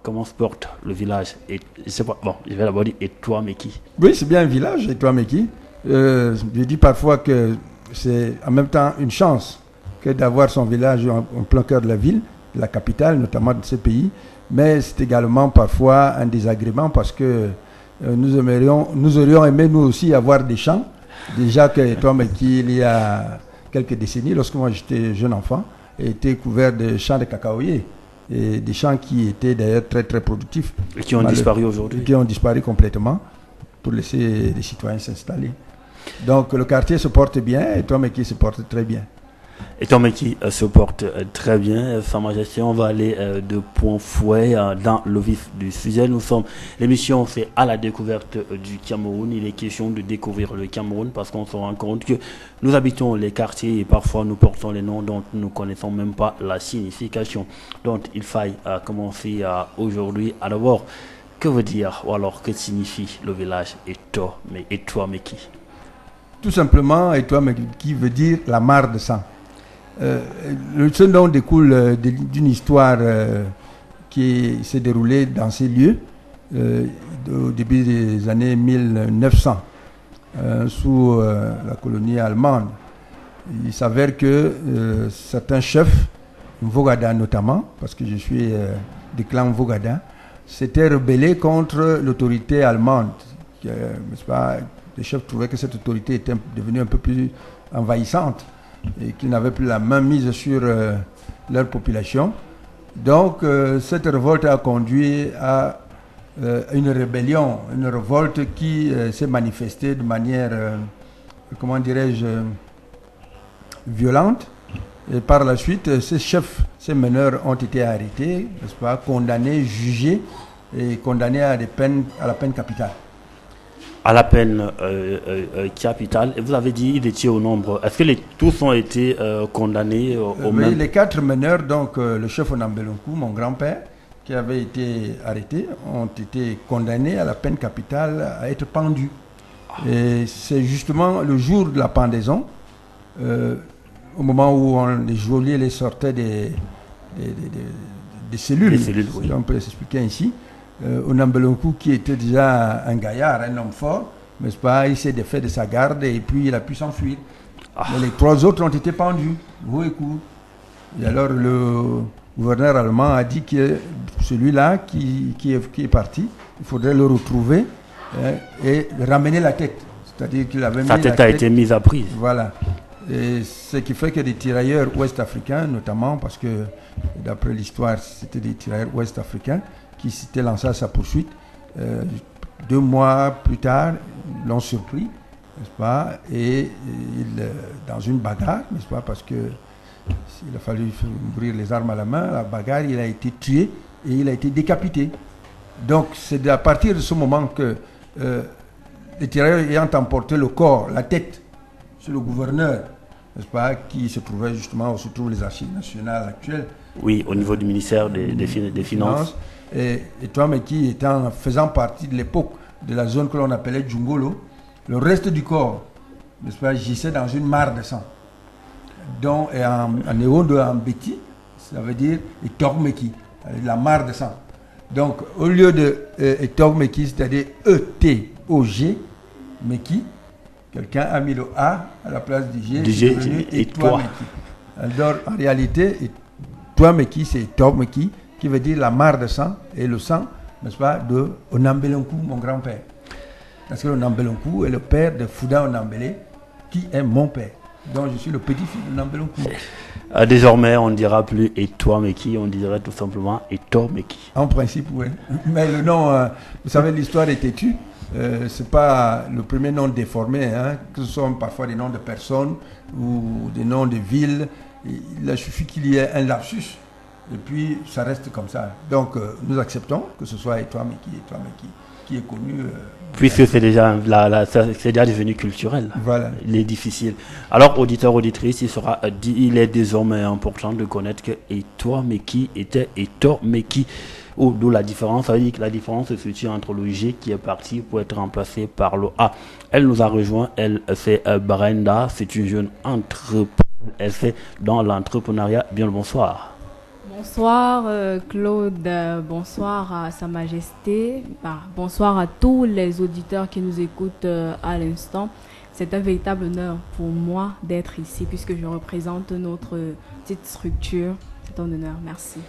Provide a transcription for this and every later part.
Comment se porte le village et, je sais pas, bon, je vais d'abord dire Etoua-Meki. Oui, c'est bien un village, Etoua-Meki. Je dis parfois que c'est en même temps une chance que d'avoir son village en plein cœur de la ville, de la capitale, notamment de ce pays. Mais c'est également parfois un désagrément parce que nous aurions aimé nous aussi avoir des champs. Déjà que Etoua-Meki, il y a quelques décennies, lorsque moi j'étais jeune enfant, était couvert de champs de cacaoyers. Et des champs qui étaient d'ailleurs très très productifs. Et qui ont disparu aujourd'hui. Qui ont disparu complètement pour laisser les citoyens s'installer. Donc le quartier se porte bien et Etoua-Meki se porte très bien. Etoua-Meki se porte très bien, Sa Majesté. On va aller de point fouet dans le vif du sujet. L'émission c'est à la découverte du Cameroun. Il est question de découvrir le Cameroun parce qu'on se rend compte que nous habitons les quartiers et parfois nous portons les noms dont nous ne connaissons même pas la signification. Donc il faille commencer aujourd'hui à d'abord, que veut dire ou alors que signifie le village Etoua-Meki? Tout simplement, Etoua-Meki veut dire la mare de sang. Ce nom découle d'une histoire qui s'est déroulée dans ces lieux au début des années 1900 sous la colonie allemande. Il s'avère que certains chefs, Mvogada notamment, parce que je suis du clan Mvogada, s'étaient rebellés contre l'autorité allemande. N'est-ce pas? Les chefs trouvaient que cette autorité était devenue un peu plus envahissante et qu'ils n'avaient plus la main mise sur leur population. Donc cette révolte a conduit à une rébellion, une révolte qui s'est manifestée de manière, comment dirais-je, violente. Et par la suite, ces chefs, ces meneurs ont été arrêtés, n'est-ce pas, condamnés, jugés et condamnés à la peine capitale. À la peine capitale. Et vous avez dit qu'ils étaient au nombre. Est-ce que tous ont été condamnés au même? Les 4 meneurs, donc le chef Onambelonkou, mon grand-père, qui avait été arrêté, ont été condamnés à la peine capitale à être pendus. Et c'est justement le jour de la pendaison, au moment où les geôliers les sortaient des cellules, oui. On peut s'expliquer ainsi. Onambelonkou, qui était déjà un gaillard, un homme fort, n'est-ce pas, il s'est défait de sa garde et puis il a pu s'enfuir. Mais les 3 autres ont été pendus, vous et coup. Et alors le gouverneur allemand a dit que celui-là qui est parti, il faudrait le retrouver et ramener la tête. C'est-à-dire qu'il avait sa tête a été mise à prise. Voilà. Et ce qui fait que des tirailleurs ouest-africains, notamment, parce que d'après l'histoire, c'était des tirailleurs ouest-africains, qui s'était lancé à sa poursuite. 2 mois plus tard, ils l'ont surpris, n'est-ce pas, et dans une bagarre, n'est-ce pas, parce que il a fallu ouvrir les armes à la main, la bagarre, il a été tué et il a été décapité. Donc c'est à partir de ce moment que les tirailleurs ayant emporté le corps, la tête, sur le gouverneur, n'est-ce pas, qui se trouvait justement où se trouvent les archives nationales actuelles. Oui, au niveau du ministère des Finances. Et Etoua-Meki faisant partie de l'époque de la zone que l'on appelait Djungolo, le reste du corps, n'est-ce pas, gissait dans une mare de sang. Donc, en Ewondo, en Béti, ça veut dire Etoua-Meki, la mare de sang. Donc, au lieu de Etoua-Meki, c'est-à-dire E-T-O-G, Meki, quelqu'un a mis le A à la place du G, c'est devenu Etoua-Meki. Alors, en réalité, Etoua-Meki, c'est Etoua-Meki, qui veut dire la mare de sang, et le sang, n'est-ce pas, de Onambelonkou, mon grand-père. Parce que Onambelonkou est le père de Fouda Onambele, qui est mon père. Donc je suis le petit-fils d'Onambelonkou. Désormais, on ne dira plus Etoua-Meki, on dirait tout simplement Etoua-Meki. En principe, oui. Mais le nom, vous savez, l'histoire est têtue. C'est pas le premier nom déformé, hein, que ce soit parfois des noms de personnes ou des noms de villes. Il suffit qu'il y ait un lapsus. Et puis, ça reste comme ça. Donc, nous acceptons que ce soit Etoua-Meki qui est connu. Puisque c'est déjà, c'est déjà devenu culturel. Voilà. Il est difficile. Alors, auditeur, auditrice, il est désormais important de connaître que Etoua-Meki était Etoua-Meki. ou d'où la différence. Ça veut dire que la différence se situe entre le G qui est parti pour être remplacé par le A. Elle nous a rejoint, elle, c'est Brenda, c'est une jeune entrepreneuse, elle fait dans l'entrepreneuriat. Bien le bonsoir. Bonsoir Claude, bonsoir à Sa Majesté, bonsoir à tous les auditeurs qui nous écoutent à l'instant. C'est un véritable honneur pour moi d'être ici puisque je représente notre petite structure. C'est un honneur, merci.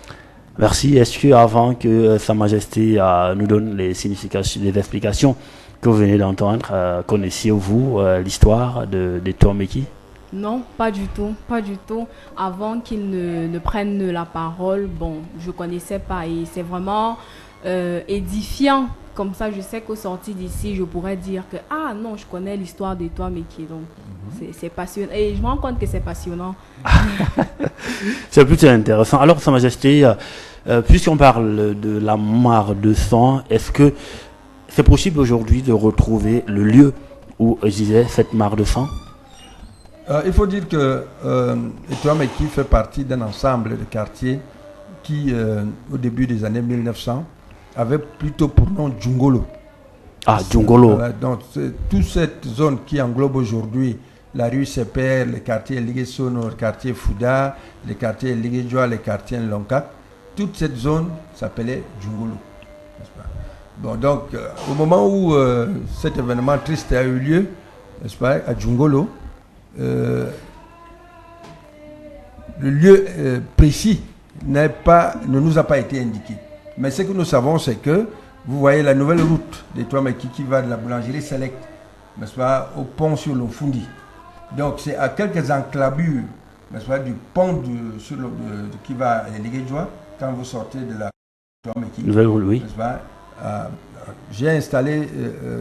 Merci. Est-ce que avant que Sa Majesté nous donne les significations, les explications que vous venez d'entendre, connaissiez-vous l'histoire de Tomeki? Non, pas du tout, pas du tout. Avant qu'il ne prenne la parole, bon, je connaissais pas et c'est vraiment édifiant. Comme ça, je sais qu'au sorti d'ici, je pourrais dire que ah non, je connais l'histoire de Tomeki. Donc, c'est passionnant. Et je me rends compte que c'est passionnant. C'est plutôt intéressant. Alors, Sa Majesté, puisqu'on parle de la mare de sang, est-ce que c'est possible aujourd'hui de retrouver le lieu où gisait cette mare de sang? Il faut dire que Tomeki fait partie d'un ensemble de quartiers qui, au début des années 1900, avait plutôt pour nom Djungolo. Ah, Djungolo. Voilà, donc, toute cette zone qui englobe aujourd'hui la rue Seper, les quartiers Ligue-Sono, le quartier Fouda, les quartiers Ligue-Joa, les quartiers Lonkak, toute cette zone s'appelait Djungolo. Bon, donc, au moment où cet événement triste a eu lieu, n'est-ce pas, à Djungolo, le lieu précis ne nous a pas été indiqué. Mais ce que nous savons, c'est que vous voyez la nouvelle route de Tomeki qui va de la boulangerie Select, n'est-ce pas, au pont sur le Fundi. Donc c'est à quelques enclavures, n'est-ce pas, du pont qui va à Ligue-Joa quand vous sortez de la Tomeki. Nouvelle route, oui. N'est-ce pas, j'ai installé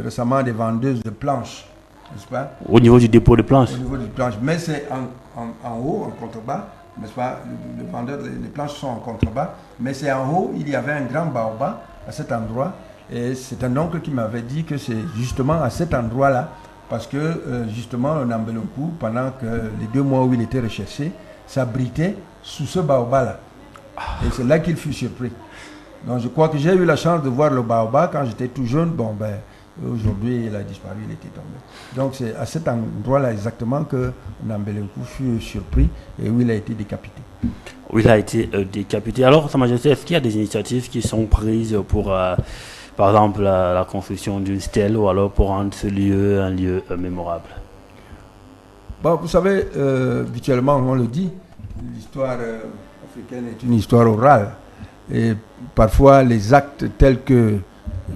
récemment des vendeuses de planches. N'est-ce pas? Au niveau du dépôt de planches. Au niveau des planches. Mais c'est en haut, en contrebas, n'est-ce pas? Le vendeur, les planches sont en contrebas. Mais c'est en haut, il y avait un grand baobab à cet endroit. Et c'est un oncle qui m'avait dit que c'est justement à cet endroit-là. Parce que justement, le Nambelonkou, pendant que les 2 mois où il était recherché, s'abritait sous ce baobab-là. Et c'est là qu'il fut surpris. Donc je crois que j'ai eu la chance de voir le baobab quand j'étais tout jeune. Bon, ben. Aujourd'hui, il a disparu, il était tombé. Donc c'est à cet endroit-là exactement que Nambelonkou fut surpris et où il a été décapité. Où il a été décapité. Alors, Sa Majesté, est-ce qu'il y a des initiatives qui sont prises pour, par exemple, la construction d'une stèle ou alors pour rendre ce lieu un lieu mémorable? Bon, vous savez, habituellement, on le dit, l'histoire africaine est une histoire orale. Et parfois, les actes tels que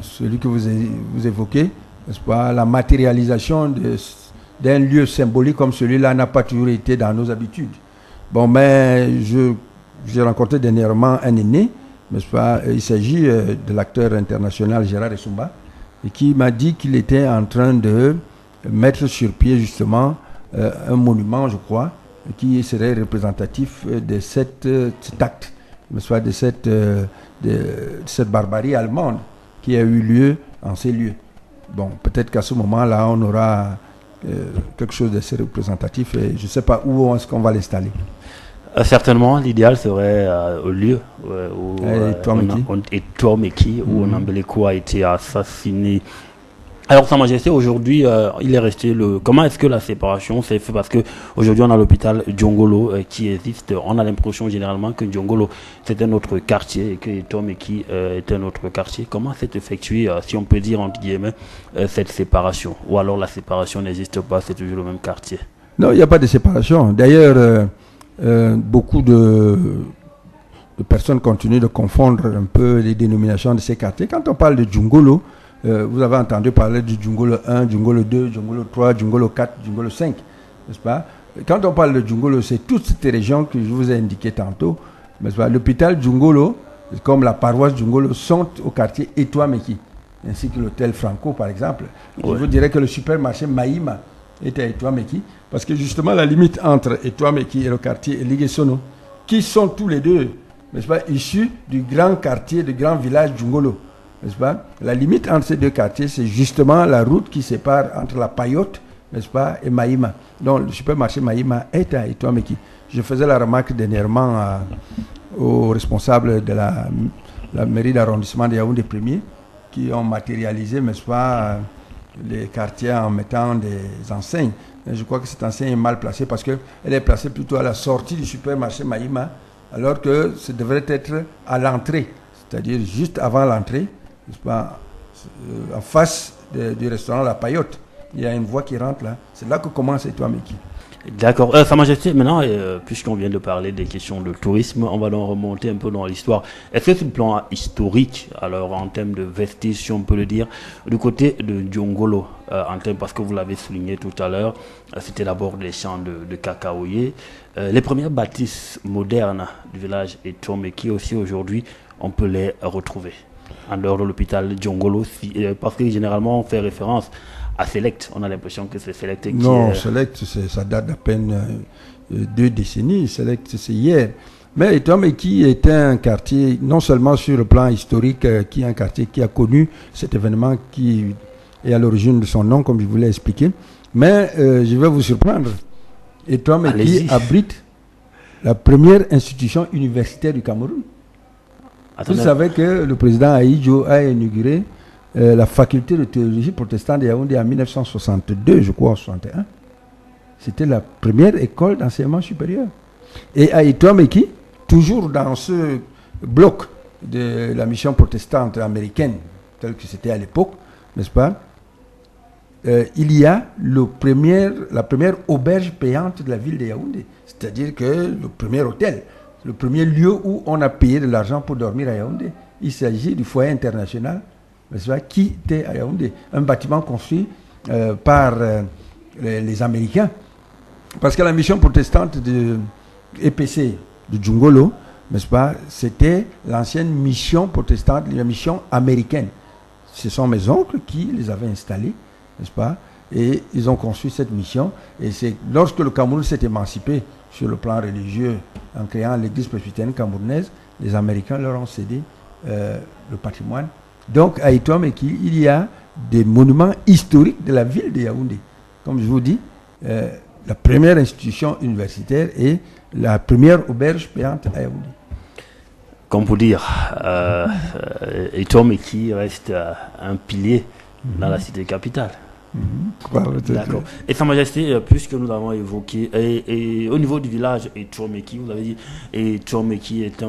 celui que vous évoquez, n'est-ce pas, la matérialisation d'un lieu symbolique comme celui-là n'a pas toujours été dans nos habitudes. Bon, mais j'ai rencontré dernièrement un aîné, n'est-ce pas, il s'agit de l'acteur international Gérard Essumba, et qui m'a dit qu'il était en train de mettre sur pied justement un monument, je crois, qui serait représentatif de cet acte, n'est-ce pas, de cette barbarie allemande qui a eu lieu en ces lieux. Bon, peut-être qu'à ce moment-là, on aura quelque chose d'assez représentatif et je ne sais pas où est-ce qu'on va l'installer. Certainement, l'idéal serait au lieu où Tomeki, où Nambelonkou a été assassiné. Alors, Sa Majesté, aujourd'hui, il est resté Comment est-ce que la séparation s'est faite? Parce qu'aujourd'hui, on a l'hôpital Djungolo qui existe. On a l'impression généralement que Djungolo, c'est un autre quartier et que Tomeki est un autre quartier. Comment s'est effectuée, si on peut dire, entre guillemets, cette séparation? Ou alors la séparation n'existe pas, c'est toujours le même quartier? Non, il n'y a pas de séparation. D'ailleurs, beaucoup de personnes continuent de confondre un peu les dénominations de ces quartiers. Quand on parle de Djungolo, vous avez entendu parler du Djungolo 1, Djungolo 2, Djungolo 3, Djungolo 4, Djungolo 5, n'est-ce pas? Quand on parle de Djungolo, c'est toutes ces régions que je vous ai indiquées tantôt, n'est-ce pas? L'hôpital Djungolo, comme la paroisse Djungolo, sont au quartier Tomeki, ainsi que l'hôtel Franco, par exemple. Ouais. Je vous dirais que le supermarché Maïma est à Tomeki, parce que justement, la limite entre Tomeki et le quartier Ligue-Sono, qui sont tous les deux, n'est-ce pas, issus du grand quartier, du grand village Djungolo. N'est-ce pas? La limite entre ces deux quartiers, c'est justement la route qui sépare entre la Payotte, n'est-ce pas, et Maïma. Donc le supermarché Maïma est à Tomeki. Je faisais la remarque dernièrement au responsable de la la mairie d'arrondissement de Yaoundé premier, qui ont matérialisé, n'est-ce pas, les quartiers en mettant des enseignes. Et je crois que cette enseigne est mal placée parce qu'elle est placée plutôt à la sortie du supermarché Maïma, alors que ça devrait être à l'entrée, c'est-à-dire juste avant l'entrée, n'est-ce pas, en face du restaurant La Payotte. Il y a une voie qui rentre là. C'est là que commence Etoile Meki. D'accord. Sa Majesté, maintenant, puisqu'on vient de parler des questions de tourisme, on va donc remonter un peu dans l'histoire. Est-ce que sur le plan historique, alors en termes de vestiges, si on peut le dire, du côté de Djongolo, parce que vous l'avez souligné tout à l'heure, c'était d'abord des champs de cacaoyers. Les premières bâtisses modernes du village Etoile Meki aussi aujourd'hui, on peut les retrouver en dehors de l'hôpital Djongolo, parce que généralement on fait référence à Select. On a l'impression que c'est Select qui Non, Select, ça date d'à peine 2 décennies. Select, c'est hier. Mais Etoile Meki est un quartier, non seulement sur le plan historique, qui est un quartier qui a connu cet événement qui est à l'origine de son nom, comme je vous l'ai expliqué. Mais je vais vous surprendre. Etoile Meki abrite la première institution universitaire du Cameroun. Attendez. Vous savez que le président Ahidjo a inauguré la faculté de théologie protestante de Yaoundé en 1962, je crois, en 61. C'était la première école d'enseignement supérieur. Et à Etoile Meki, toujours dans ce bloc de la mission protestante américaine, tel que c'était à l'époque, n'est-ce pas, il y a la première auberge payante de la ville de Yaoundé. C'est-à-dire que le premier hôtel, le premier lieu où on a payé de l'argent pour dormir à Yaoundé, il s'agit du foyer international, qui était à Yaoundé, un bâtiment construit par les Américains. Parce que la mission protestante de EPC, de Djongolo, n'est-ce pas, c'était l'ancienne mission protestante, la mission américaine. Ce sont mes oncles qui les avaient installés, n'est-ce pas, et ils ont construit cette mission. Et c'est lorsque le Cameroun s'est émancipé sur le plan religieux en créant l'église presbytérienne camerounaise, les Américains leur ont cédé le patrimoine. Donc, à Etoile Meki, il y a des monuments historiques de la ville de Yaoundé. Comme je vous dis, la première institution universitaire et la première auberge payante à Yaoundé. Comme pour dire, Etoile Meki reste un pilier dans la cité capitale. D'accord. Et Sa Majesté, puisque nous avons évoqué, et au niveau du village Etoile Meki, vous avez dit, Etoile Meki est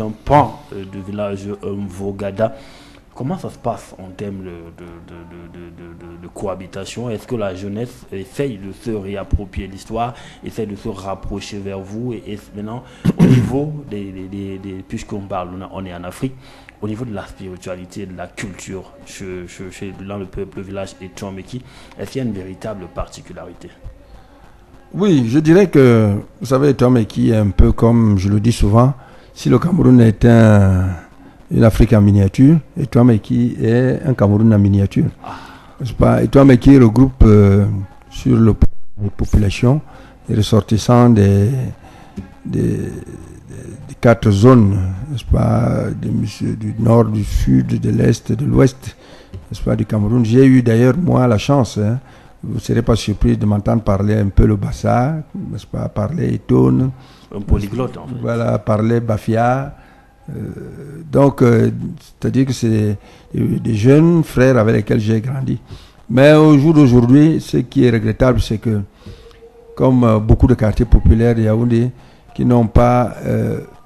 un pan du village Mvogada. Comment ça se passe en termes de cohabitation? Est-ce que la jeunesse essaye de se réapproprier l'histoire, essaye de se rapprocher vers vous? Et maintenant, au niveau puisqu'on parle, on est en Afrique, au niveau de la spiritualité, de la culture, dans le village Etoile Meki, est-ce qu'il y a une véritable particularité? Oui, je dirais que, vous savez, Etoile Meki est un peu comme, je le dis souvent, si le Cameroun est une Afrique en miniature, Etoile Meki est un Cameroun en miniature. Etoile Meki regroupe sur la population les ressortissants des 4 zones, n'est-ce pas, du nord, du sud, de l'est, de l'ouest, n'est-ce pas, du Cameroun. J'ai eu d'ailleurs, moi, la chance, vous ne serez pas surpris de m'entendre parler un peu le Bassa, n'est-ce pas, parler Etone. Un polyglotte, en fait. Voilà, parler Bafia. Donc, c'est-à-dire que c'est des jeunes frères avec lesquels j'ai grandi. Mais au jour d'aujourd'hui, ce qui est regrettable, c'est que, comme beaucoup de quartiers populaires de Yaoundé, qui n'ont pas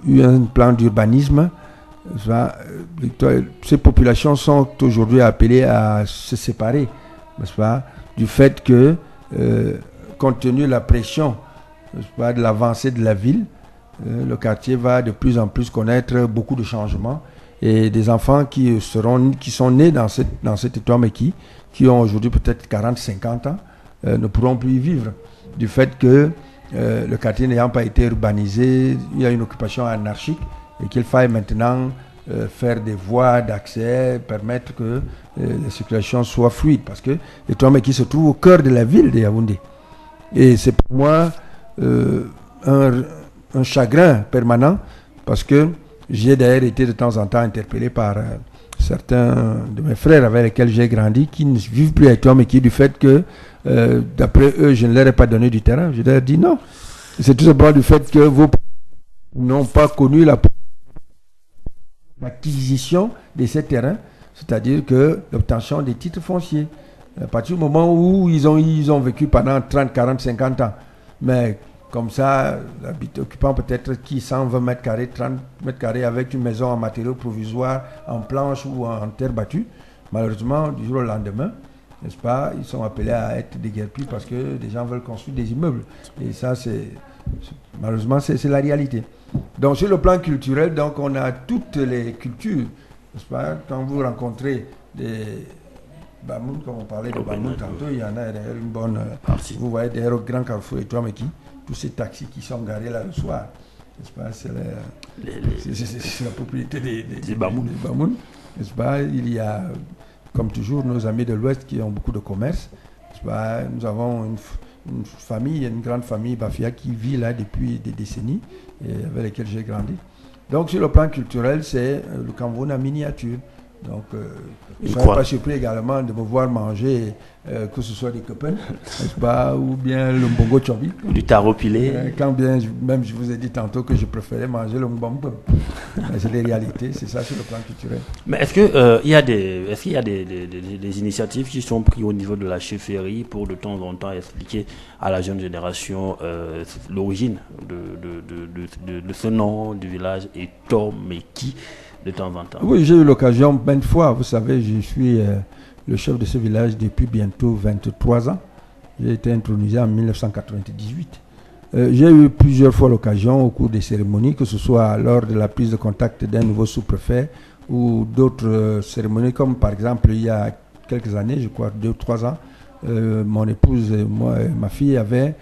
eu un plan d'urbanisme, ces populations sont aujourd'hui appelées à se séparer, n'est-ce pas, du fait que, compte tenu de la pression, n'est-ce pas, de l'avancée de la ville, le quartier va de plus en plus connaître beaucoup de changements, et des enfants qui sont nés dans cet Etoile Meki, qui ont aujourd'hui peut-être 40-50 ans, ne pourront plus y vivre, du fait que le quartier n'ayant pas été urbanisé, il y a une occupation anarchique, et qu'il faille maintenant faire des voies d'accès, permettre que la circulation soit fluide, parce que Etoile Meki se trouve au cœur de la ville de Yaoundé. Et c'est pour moi un chagrin permanent, parce que j'ai d'ailleurs été de temps en temps interpellé par certains de mes frères avec lesquels j'ai grandi, qui ne vivent plus à Etoile Meki, du fait que d'après eux je ne leur ai pas donné du terrain. Je leur ai dit non, c'est tout simplement du fait que vos n'ont pas connu la l'acquisition de ces terrains, c'est-à-dire que l'obtention des titres fonciers. À partir du moment où ils ont vécu pendant 30, 40, 50 ans, mais comme ça, occupant peut-être qui 120 mètres carrés, 30 mètres carrés avec une maison en matériaux provisoires, en planche ou en terre battue, malheureusement, du jour au lendemain, n'est-ce pas, ils sont appelés à être déguerpis parce que des gens veulent construire des immeubles. Et ça, malheureusement, c'est la réalité. Donc, sur le plan culturel, donc, on a toutes les cultures, n'est-ce pas, quand vous rencontrez des Bamoun, comme on parlait de Bamoun tantôt, il y en a derrière une bonne... vous voyez derrière au Grand Carrefour et Touameki, tous ces taxis qui sont garés là le soir, n'est-ce pas, c'est la propriété des Bamoun, n'est-ce pas, il y a, comme toujours, nos amis de l'Ouest qui ont beaucoup de commerce, n'est-ce pas, nous avons une famille, une grande famille Bafia qui vit là depuis des décennies, et avec lesquelles j'ai grandi. Donc sur le plan culturel, c'est le Cameroun en miniature. Donc, je ne serais pas surpris également de me voir manger, que ce soit des copains, n'est-ce pas, ou bien le mbongo chobi. Du taro pilé. Quand bien, je vous ai dit tantôt que je préférais manger le mbongo. C'est les réalités, c'est ça sur le plan culturel. Mais est-ce qu'il y a des initiatives qui sont prises au niveau de la chefferie pour de temps en temps expliquer à la jeune génération l'origine de ce nom du village et Tomeki de temps en temps? Oui, j'ai eu l'occasion maintes fois. Vous savez, je suis le chef de ce village depuis bientôt 23 ans. J'ai été intronisé en 1998. J'ai eu plusieurs fois l'occasion au cours des cérémonies, que ce soit lors de la prise de contact d'un nouveau sous-préfet ou d'autres cérémonies, comme par exemple il y a quelques années, je crois 2 ou 3 ans, mon épouse et moi, ma fille avaient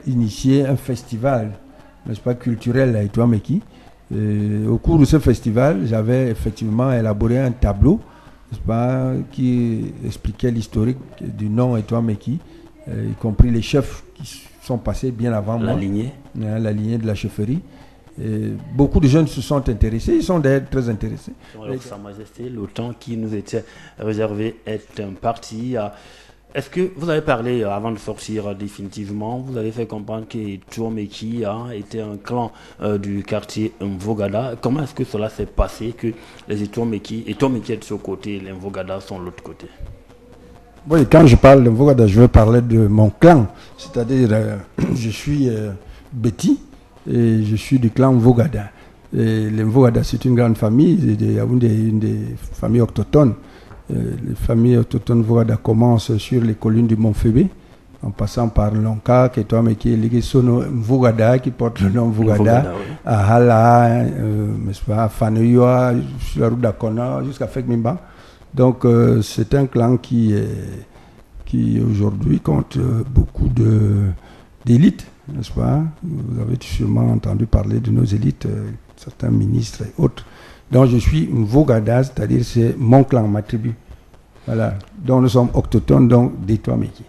initié un festival, n'est-ce pas, culturel à Touameki. Au cours de ce festival, j'avais effectivement élaboré un tableau, n'est-ce pas, qui expliquait l'historique du nom Touameki, y compris les chefs qui sont passés bien avant moi. La lignée de la chefferie. Et beaucoup de jeunes se sont intéressés, ils sont d'ailleurs très intéressés. Alors, Sa Majesté, le temps qui nous était réservé est imparti. Est-ce que vous avez parlé, avant de sortir définitivement, vous avez fait comprendre que Touameki était un clan du quartier Mvogada. Comment est-ce que cela s'est passé, que les Touameki est de ce côté, les Mvogada sont de l'autre côté? Oui, quand je parle de Mvogada, je veux parler de mon clan. C'est-à-dire, je suis Betty et je suis du clan Mvogada. Et les Mvogada, c'est une grande famille, une des familles autochtones. Les familles autochtones Mvogada commencent sur les collines du Mont Fébé, en passant par Lonka, Touameki, Ligisono Mvogada, qui porte le nom Mvogada, à Hala, Fanoyoa, sur la route d'Akona, jusqu'à Fekmimba. Donc, c'est un clan qui aujourd'hui compte beaucoup d'élites, n'est-ce pas? Vous avez sûrement entendu parler de nos élites, certains ministres et autres. Donc je suis Mvogada, c'est-à-dire c'est mon clan, ma tribu. Voilà. Donc nous sommes autochtones, donc des Touameki.